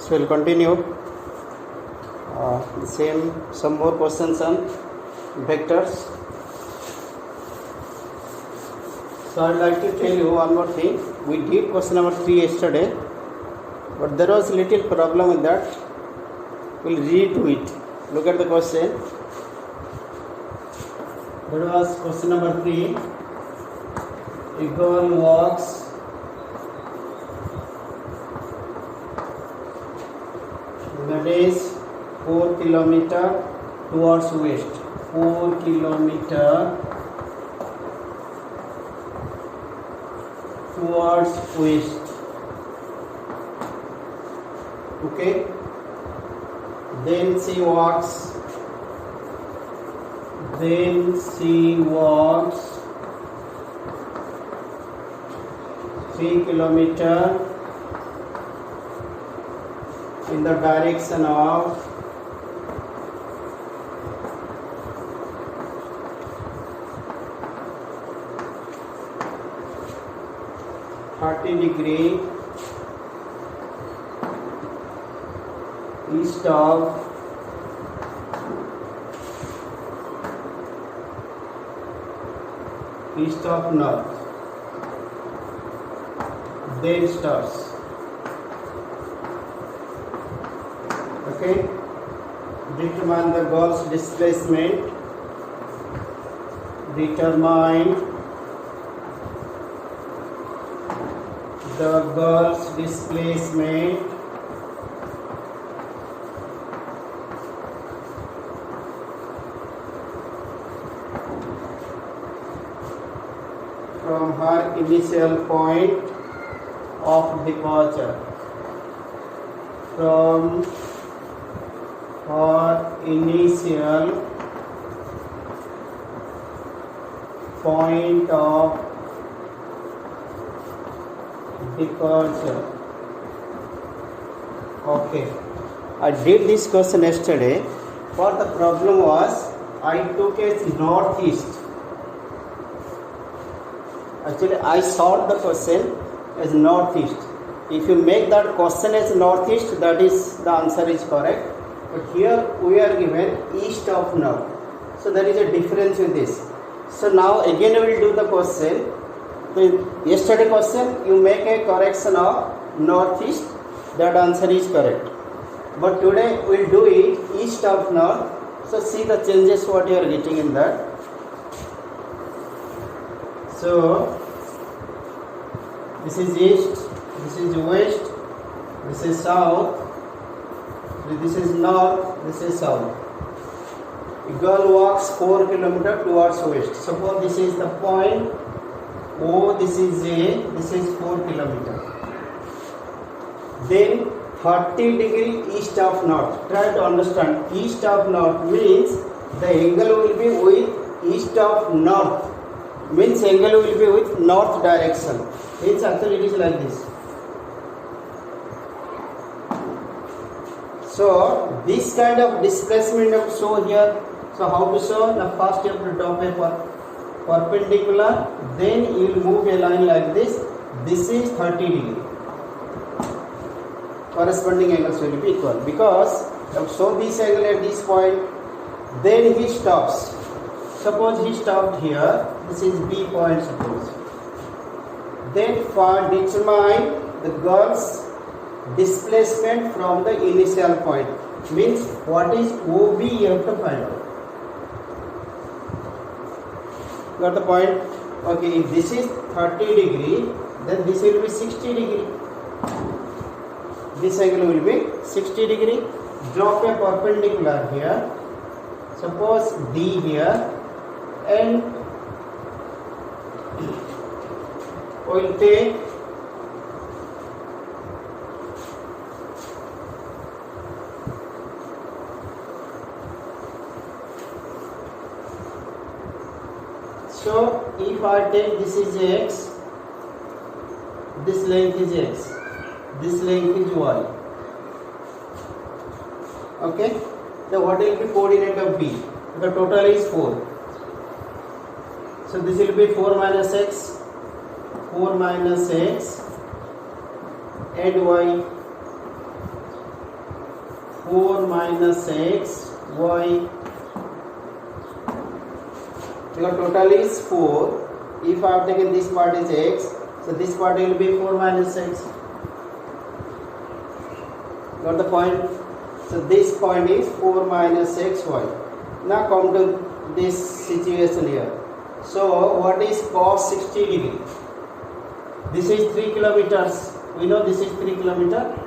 So we'll continue the same, some more questions on vectors. So I'd like to tell you one more thing. We did question number 3 yesterday, but there was little problem with that. We'll redo it. Look at the question. That was question number 3. A girl walks that is 4 kilometer towards west. 4 kilometer towards west. Okay. Then she walks 3 kilometer in the direction of 30° east of north. Then stops. Okay. Determine the girl's displacement. Determine the girl's displacement from her initial point of departure. From her initial point of departure. Okay. I did this question yesterday. What the problem was, I took as northeast. Actually, I solved the question as northeast. If you make that question as northeast, that is the answer is correct. But here we are given east of north. So there is a difference with this. So now again we will do the question. So yesterday question you make a correction of northeast, that answer is correct. But today we will do it east of north. So see the changes what you are getting in that. So this is east, this is west, this is south, this is north, this is south. A girl walks 4 kilometers towards west. Suppose this is the point O, this is A, this is 4 kilometers. Then 30° east of north. Try to understand. East of north means the angle will be with east of north. Means angle will be with north direction. Means actually it is like this. So this kind of displacement of show here. So how to show? The first you have to drop a perpendicular, then you will move a line like this. This is 30°. Corresponding angles will be equal because show this angle at this point. Then he stops. Suppose he stopped here. This is B point. Suppose. Then for determine the girl's displacement from the initial point. Means what is OB you have to find out. Got the point? Okay, if this is 30°, then this will be 60°. This angle will be 60°. Drop a perpendicular here. Suppose D here, and we will take so if I take this is X, this length is X, this length is Y. Okay, so what will be coordinate of B? The total is 4. So this will be 4 minus X, 4 minus X and Y. 4 minus x y. Your total is 4. If I have taken this part is x, so this part will be 4 minus x. Got the point? So this point is 4 minus xy. Now come to this situation here. So what is cos 60 degree? This is 3 kilometers. We know this is 3 kilometers.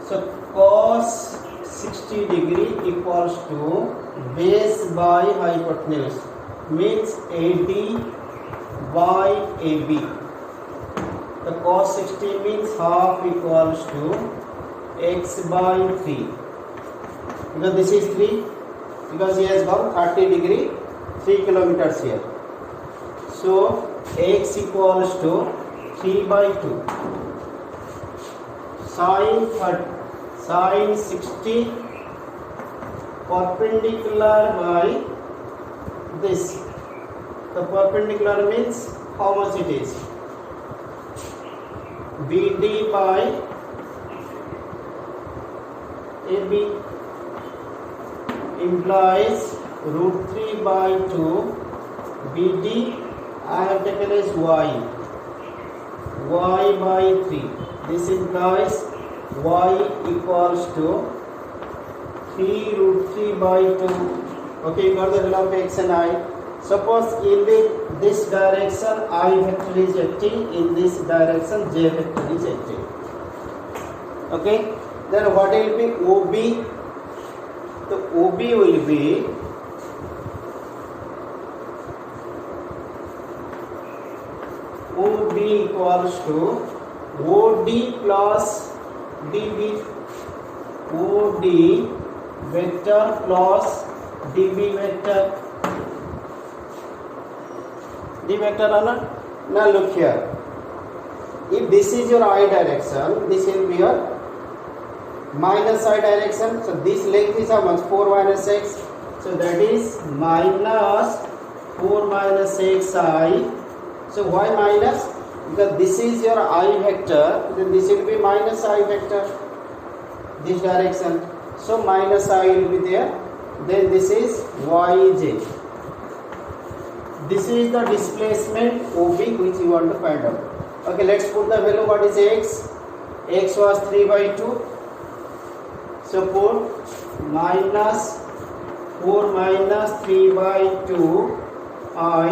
So cos 60 degree equals to base by hypotenuse, means AD by AB. The cos 60 means half equals to x by 3. Because this is 3, because he has gone 30 degree, 3 kilometers here. So x equals to 3 by 2. Sin 60 perpendicular by this. The perpendicular means how much it is? BD by AB implies root 3 by 2. BD I have taken as y by 3. This implies y equals to 3 root 3 by 2. Okay, you got the value of x and I. Suppose in this direction I vector is 80, in this direction j vector is 80. Okay, then what will be OB? The OB will be OB equals to OD plus DB. OD vector plus DB vector. D vector or not? Now look here. If this is your I direction, this will be your minus I direction. So this length is how much? 4 minus x. So that is minus 4 minus xi. So why minus? Because this is your I vector, then this will be minus I vector, this direction. So minus I will be there. Then this is yj. This is the displacement OB which you want to find out. Okay, let's put the value. What is x? X was 3 by 2. So put minus 4 minus 3 by 2 I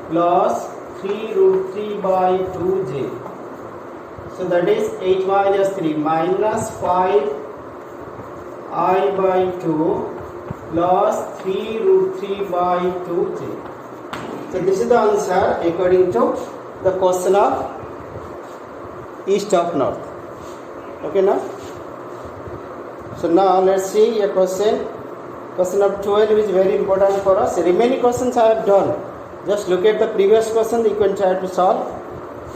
plus 3 root 3 by 2j. So that is 8 minus 3 minus 5 I by 2 plus 3 root 3 by 2j. So this is the answer according to the question of east of north. Okay now? So now let's see a question. Question of 12 is very important for us. Remaining questions I have done. Just look at the previous question, you can try to solve.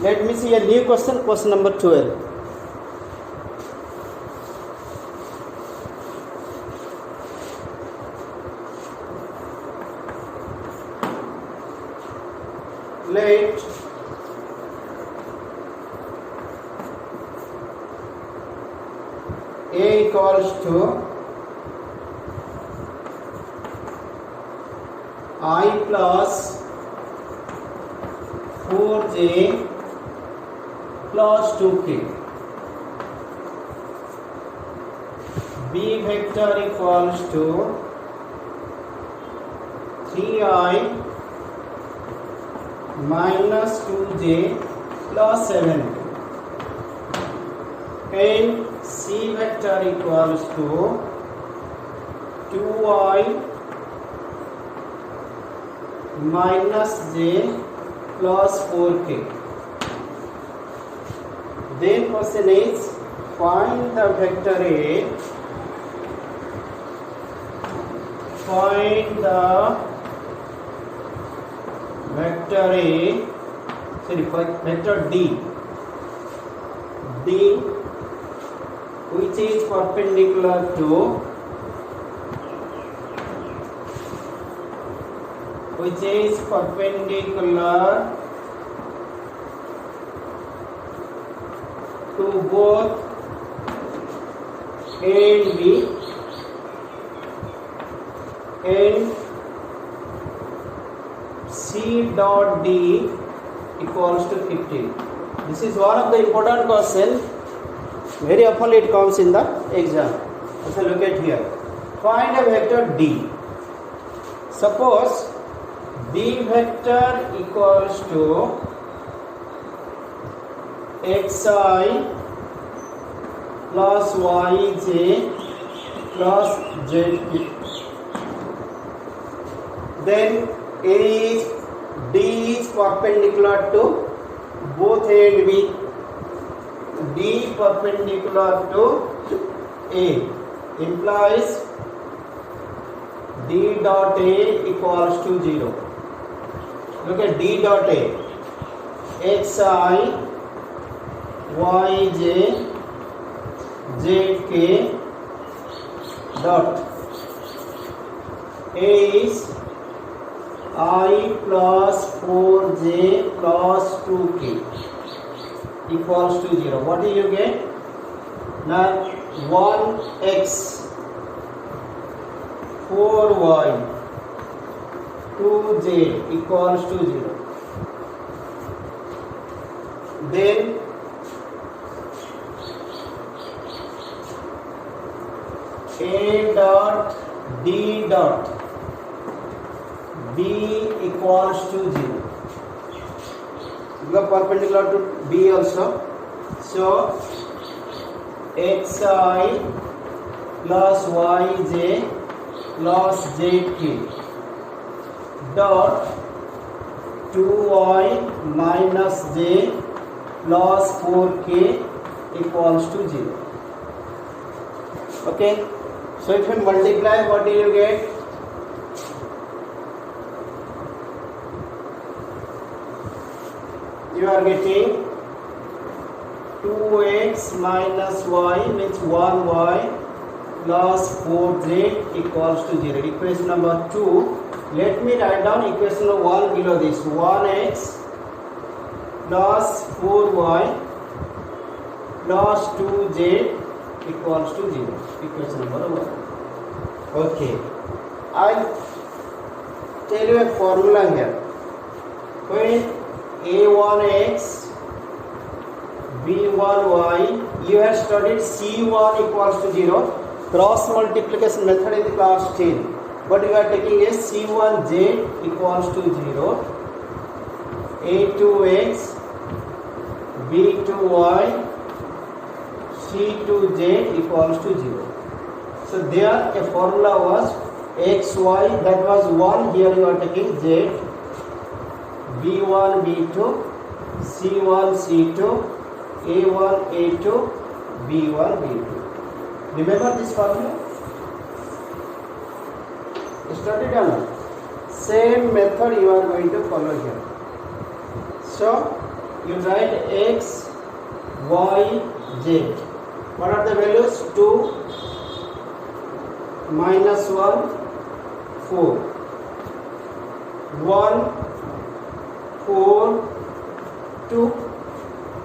Let me see a new question, question number 12. Let A equals to I plus 4j plus 2k. B vector equals to 3i minus 2j plus 7. And C vector equals to 2i minus j plus 4k. Then question is find the vector A. Find the vector A. Vector D. D which is perpendicular to both A and B and C dot D equals to 15. This is one of the important questions. Very often it comes in the exam. So look at here. Find a vector D. Suppose D vector equals to xi plus yj plus zk. Then D is perpendicular to both A and B. D perpendicular to A implies D dot A equals to 0. Look at D dot A. Xi, Yj, Zk dot A is I plus 4j plus 2k equals to 0. What do you get? Now 1x 4y 2z equals to 0. Then A dot D dot B equals to 0. Look perpendicular to B also. So xi plus yj plus zk dot 2y minus j plus 4k equals to 0. Okay. So if you multiply, what do you get? You are getting 2x minus y means 1y plus 4z equals to 0. Equation number 2. Let me write down equation number 1 below this. 1x plus 4y plus 2z equals to 0. Equation number 1. Okay. I'll tell you a formula here. When a1x b1y, you have studied c1 equals to 0, cross multiplication method in the class 10, but you are taking a c1z equals to 0, a2x b2y c2z equals to 0. So there a formula was xy, that was 1, here you are taking z, b1 b2 c1 c2 a1 a2 b1 b2. Remember this formula? Studied or not? Same method you are going to follow here. So you write x, y, z. What are the values? 2, minus 1, 4. 1, 4, 2,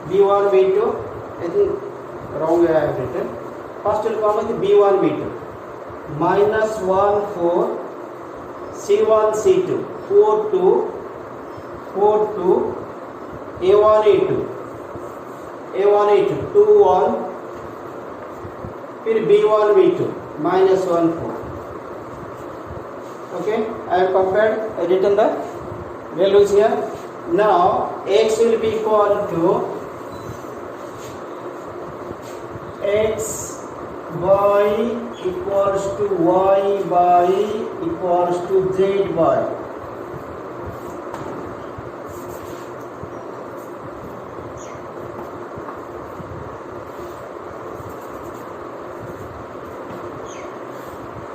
b1, b2. I think wrong way I have written. First will come with b1, b2. Minus 1, 4, c1, c2. 4, 2, 4, 2, a1, a2. a1, a2. 2, 1. फिर b1, b2. Minus 1, 4. Okay, I have compared, written the values here. Now x will be equal to x by equals to y by equals to z by.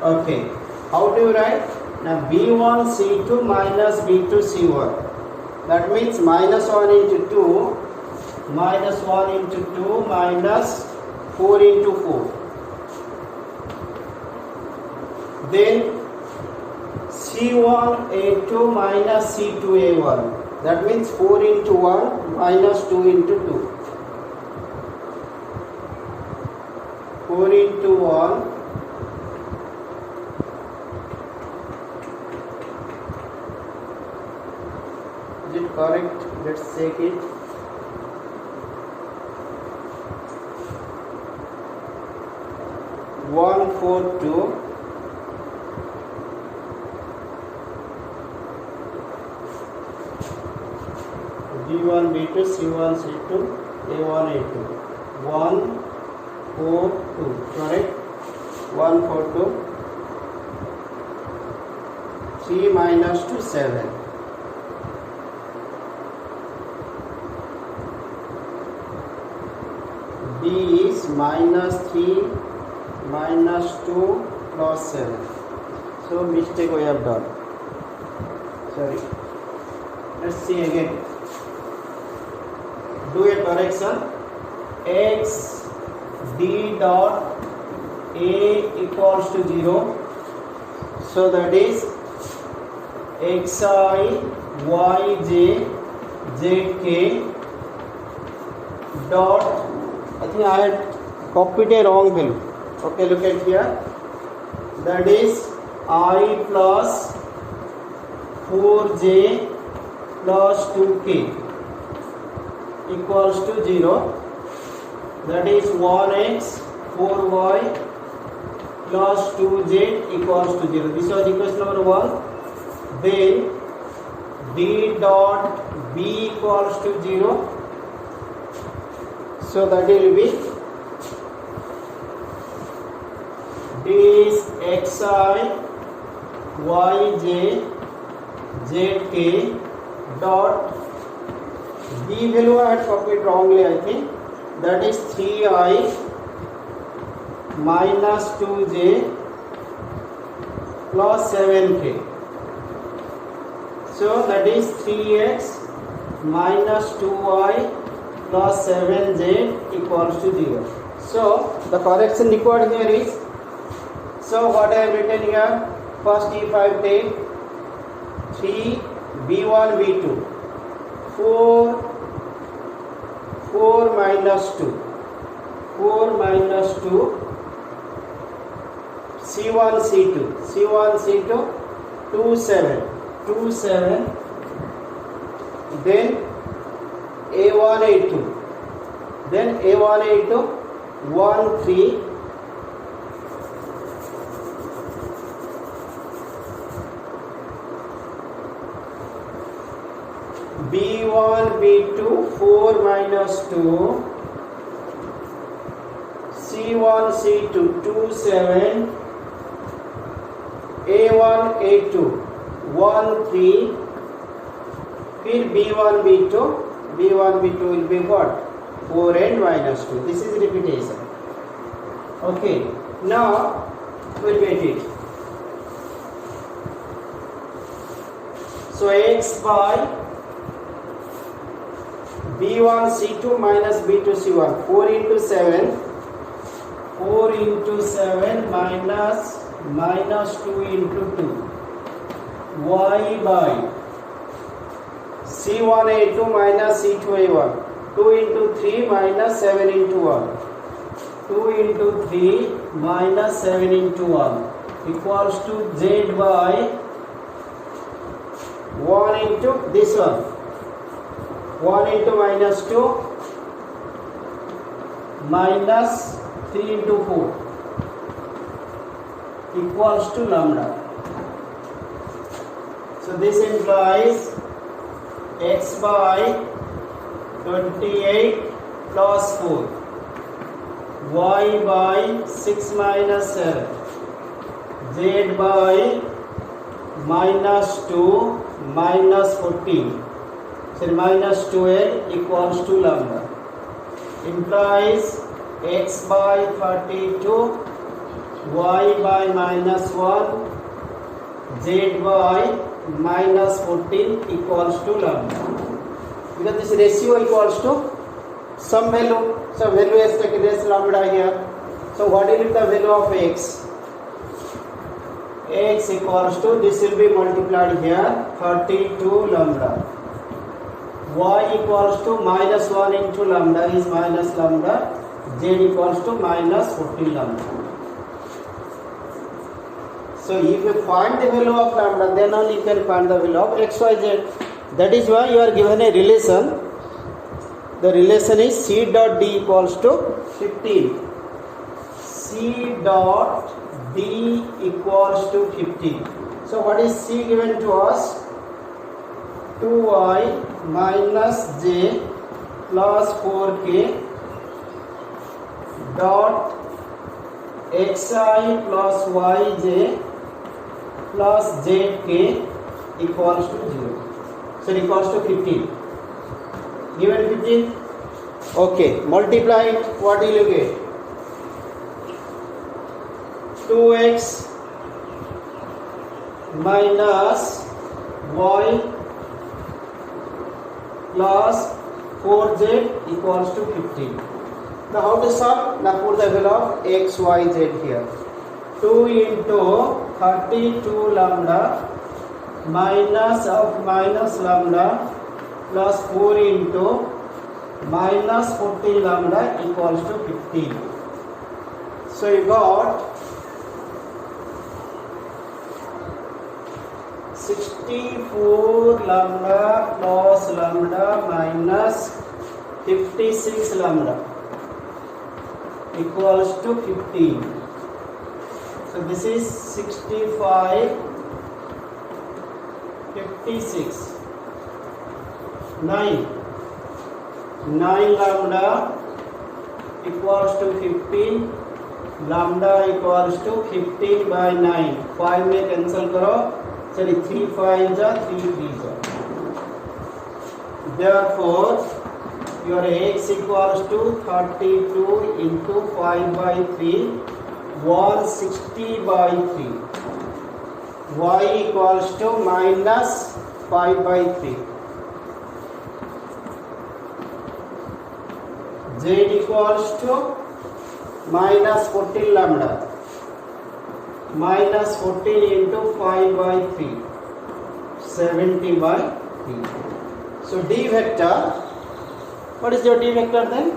Okay, how do you write? Now b1 c2 minus b2 c1. That means minus 1 into 2, minus 1 into 2, minus 4 into 4. Then C1 A2 minus C2 A1. That means 4 into 1 minus 2 into 2. 4 into 1 is it correct? Let's check it. One, 4, 2. B1, B2, C1, C2, A1, A2. 1, 4, 2. Correct? 1, 4, 2. 3 minus 2, 7. B is minus 3 minus 2 plus 7. So mistake we have done. Sorry. Let's see again. Do a correction. X d dot a equals to 0. So that is xi yj zk dot. I think I had copied a wrong value. Okay, look at here. That is I plus 4j plus 2k equals to 0. That is 1x 4y plus 2z equals to 0. This was equation number 1. Then d dot b equals to 0. So that will be is xi yj zk dot b value I had copied wrongly, I think. That is 3i minus 2j plus 7k. So that is 3x minus 2y plus 7z equals to 0. So the correction required here is, so what I have written here, first if I take 3 b1 b2 4 minus 2 c1 c2 2 7 then a1 a2 1 3 b1 b2 4 minus 2 c1 c2 2 7 a1 a2 1 3 फिर b1 b2 will be what? 4 and minus 2. This is repetition. Okay, now we'll get it. So x by b1 c2 minus b2 c1 4 into 7 minus 2 into 2 y by c1 a2 minus c2 a1 2 into 3 minus 7 into 1 2 into 3 minus 7 into 1 equals to z by 1 into this one 1 into minus 2 minus 3 into 4 equals to lambda. So this implies x by 28 plus 4 y by 6 minus 7 z by minus 2 minus 14. So minus 12 equals to lambda. Implies x by 32 y by minus 1 z by minus 14 equals to lambda. Because this ratio equals to some value is taken as lambda here. So what will be the value of x? X equals to, this will be multiplied here 32 lambda. Y equals to minus 1 into lambda is minus lambda. Z z equals to minus 14 lambda. So if you find the value of lambda, then only you can find the value of x, y, z. That is why you are given a relation. The relation is c dot d equals to 15. C dot d equals to 15. So what is c given to us? 2y minus j plus 4k dot xi plus yj plus zk equals to 0. So it equals to 15. Given 15. Okay, multiply it. What will you get? 2x minus y plus 4z equals to 15. Now how to solve? Now put the value of x, y, z here. 2 into 32 lambda minus of minus lambda plus 4 into minus 14 lambda equals to 15. So you got 64 lambda plus lambda minus 56 lambda equals to 15. So this is 65, 56, 9 lambda equals to 15, lambda equals to 15 by 9. 5 में cancel करो. Sorry, 3 5 जा 3 3 जा. Therefore, your x equals to 32 into 5 by 3, 160 by 3. Y equals to minus 5 by 3. Z equals to minus 14 lambda. Minus 14 into 5 by 3. 70 by 3. So D vector. What is your D vector then?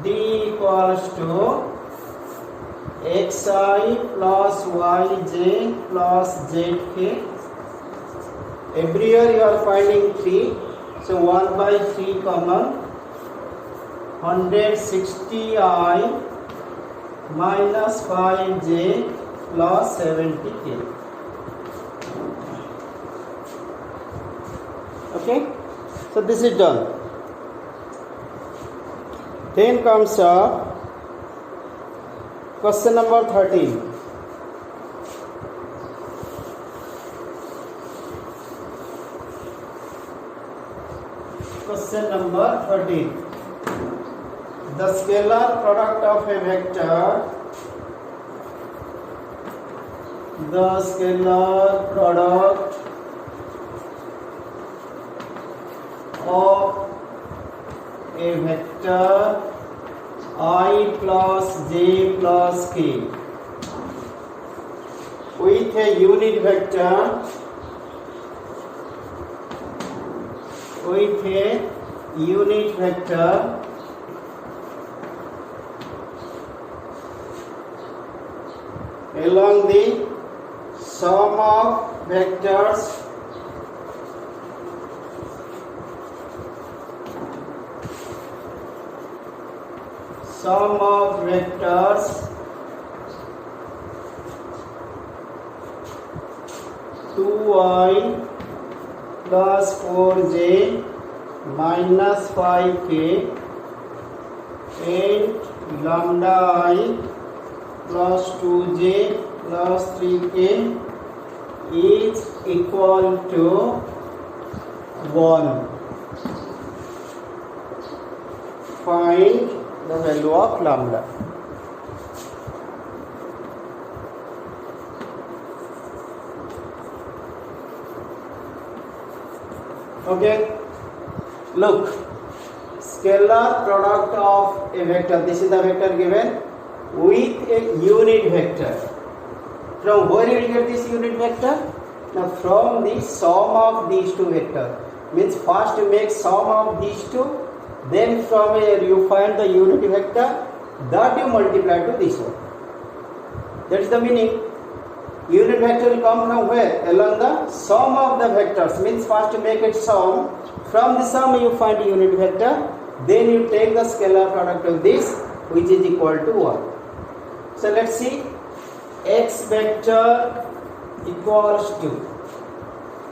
D equals to xi plus yj plus zk. Everywhere you are finding 3. So 1 by 3 common. 160i minus 5j plus 70k. Okay, so this is done. Then comes up question number 13. Question number 13. The scalar product of a vector, the scalar product of a vector I plus j plus k with a unit vector along the sum of vectors sum of vectors two I plus 4j minus 5k and lambda I plus 2j plus 3k is equal to 1. Find the value of lambda. Okay, look, scalar product of a vector, this is the vector given, with a unit vector. From where you will get this unit vector? Now from the sum of these two vectors. Means first you make sum of these two Then from here you find the unit vector that you multiply to this one. That is the meaning. Unit vector will come from where? Along the sum of the vectors. Means first you make it sum. From the sum you find unit vector. Then you take the scalar product of this, which is equal to 1. So let's see. X vector equals to,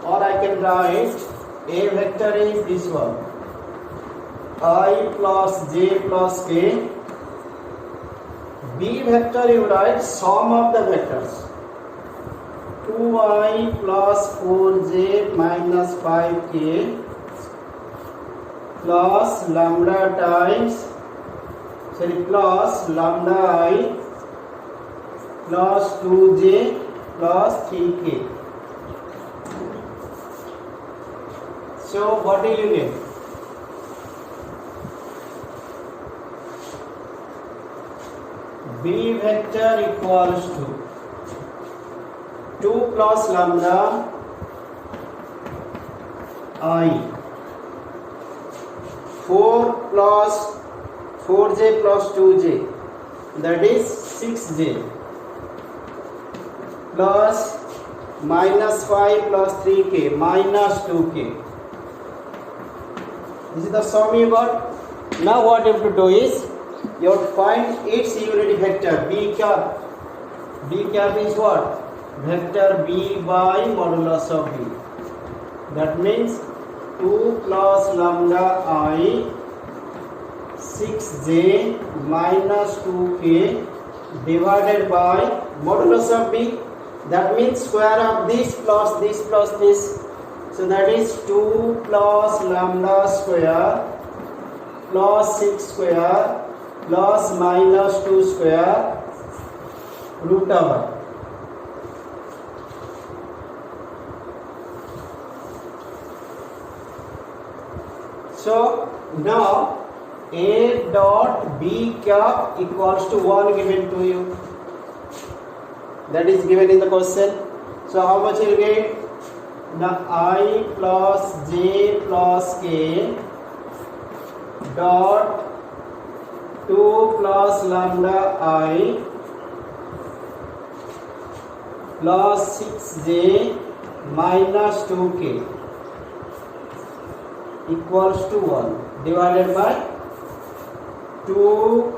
or I can write A vector is this one, I plus j plus k. B vector you write sum of the vectors, 2i plus 4j minus 5k plus lambda times, plus lambda I plus 2j plus 3k. So what do you get? B vector equals to 2 plus lambda I, 4 plus 4j plus 2j, that is 6j, plus minus 5 plus 3k minus 2k. This is the sum you got. Now what you have to do is you have to find its unit vector b cap. B cap is what? Vector b by modulus of b. That means 2 plus lambda I 6j minus 2k divided by modulus of b. That means square of this plus this plus this. So that is 2 plus lambda square plus 6 square plus minus 2 square root over. So now A dot B cap equals to 1 given to you. That is given in the question. So how much you get? The I plus j plus k dot 2 plus lambda I plus 6j minus 2k equals to 1 divided by 2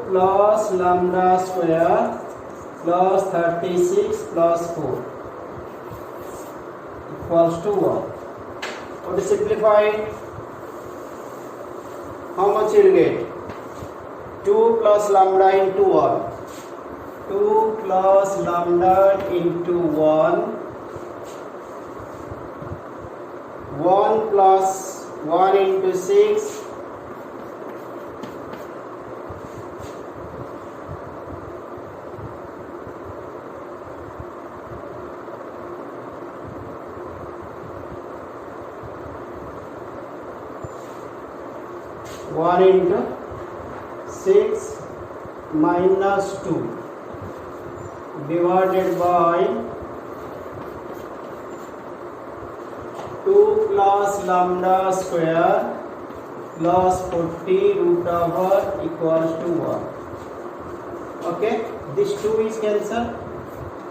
plus lambda square plus 36 plus 4 equals to 1. What to simplify? How much you will get? 2 plus lambda into 1. 2 plus lambda into 1. 1 plus 1 into 6. One into 6 minus 2 divided by 2 plus lambda square plus 40 root over equals to 1. Okay, this 2 is cancelled.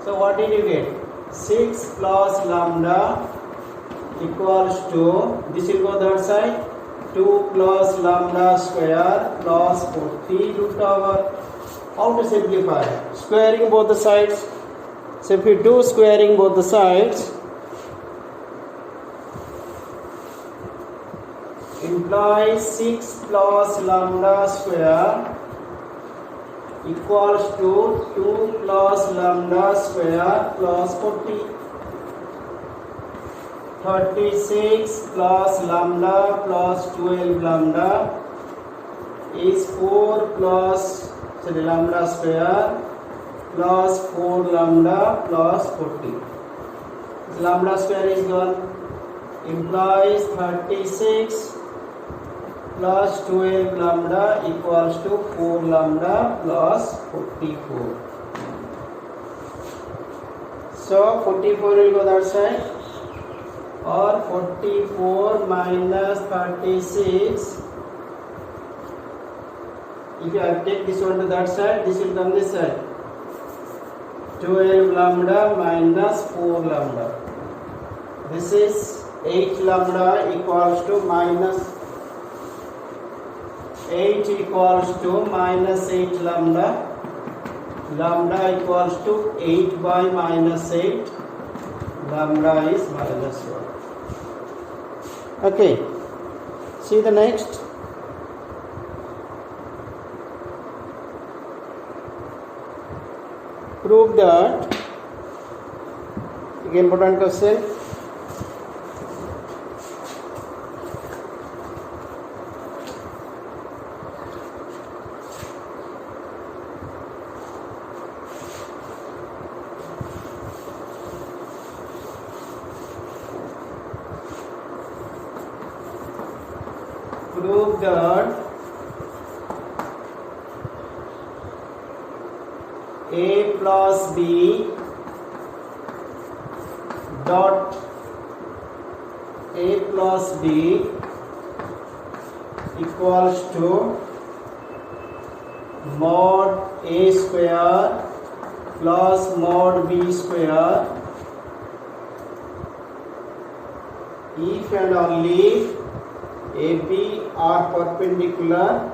So what did you get? 6 plus lambda equals to, this will go the other side, 2 plus lambda square plus 40 root over. How to simplify? Squaring both the sides. So if you do squaring both the sides, implies 6 plus lambda square equals to 2 plus lambda square plus 40. 36 plus lambda plus 12 lambda is 4 plus lambda square plus 4 lambda plus 40. Lambda square is gone. Implies 36 plus 12 lambda equals to 4 lambda plus 44. So 44 will go that side. Or 44 minus 36 If I take this one to that side, this will come this side. 12 lambda minus 4 lambda. This is 8 lambda equals to minus 8 equals to minus 8 lambda. Lambda equals to 8 by minus 8. Lambda is minus 1. Okay. See the next. Prove that. Again, important question. Prove that a plus b dot a plus b equals to mod a square plus mod b square if and only AB are perpendicular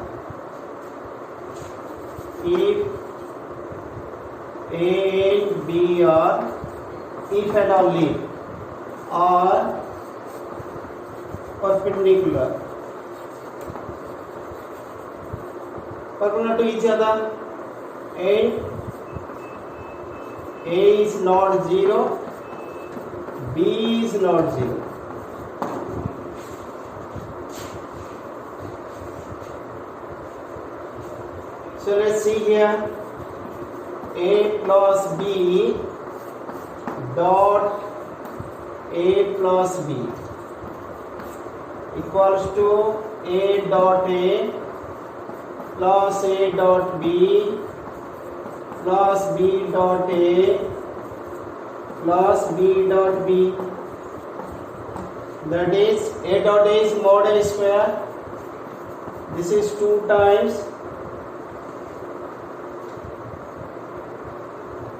if A and B are, if and only are perpendicular to each other and A is not 0, B is not 0. So let's see here, a plus b dot a plus b equals to a dot a plus a dot b plus b dot a plus b dot b. That is a dot a is mod a square. This is 2 times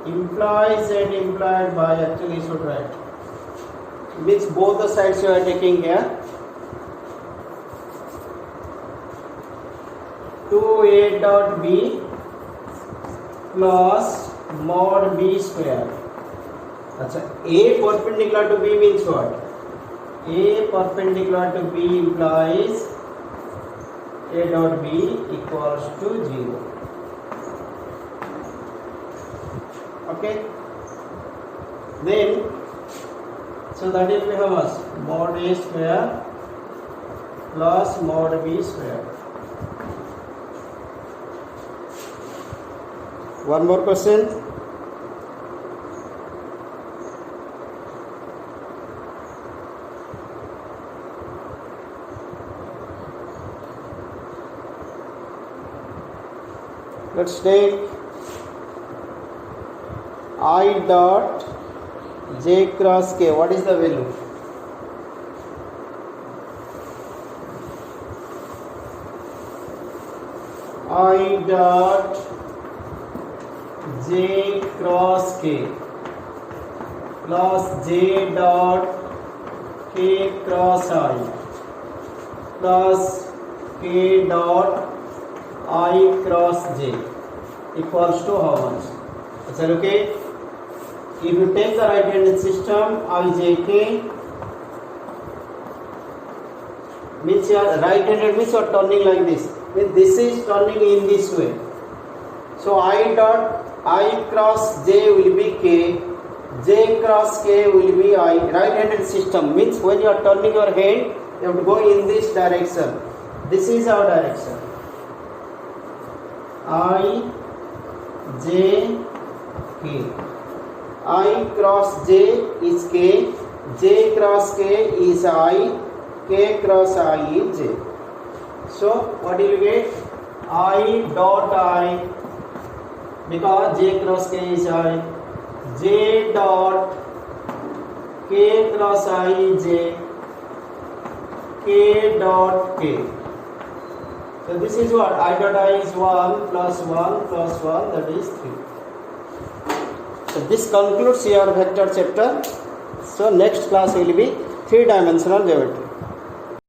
implies and implied by, actually should write, which both the sides you are taking here. 2a dot b plus mod b square. Achha, a perpendicular to b means what? A perpendicular to b implies a dot b equals to 0. Okay, then so that will be how much? Mod a square plus mod b square. One more question. Let's take I dot j cross k. What is the value? I dot j cross k plus j dot k cross I plus k dot I cross j equals to how much? Is that okay? If you take the right handed system, ijk means you are right handed, means you are turning like this, means this is turning in this way. So I dot I cross j will be k, j cross k will be I. Right handed system means when you are turning your hand, you have to go in this direction. This is our direction. I j k. I cross j is k, j cross k is I, k cross I is j. So what will you get? I dot I, because j cross k is I, j dot k cross I is j, k dot k. So this is what I dot I is 1 plus 1 plus 1, that is 3. So this concludes your vector chapter. So next class will be 3-dimensional geometry.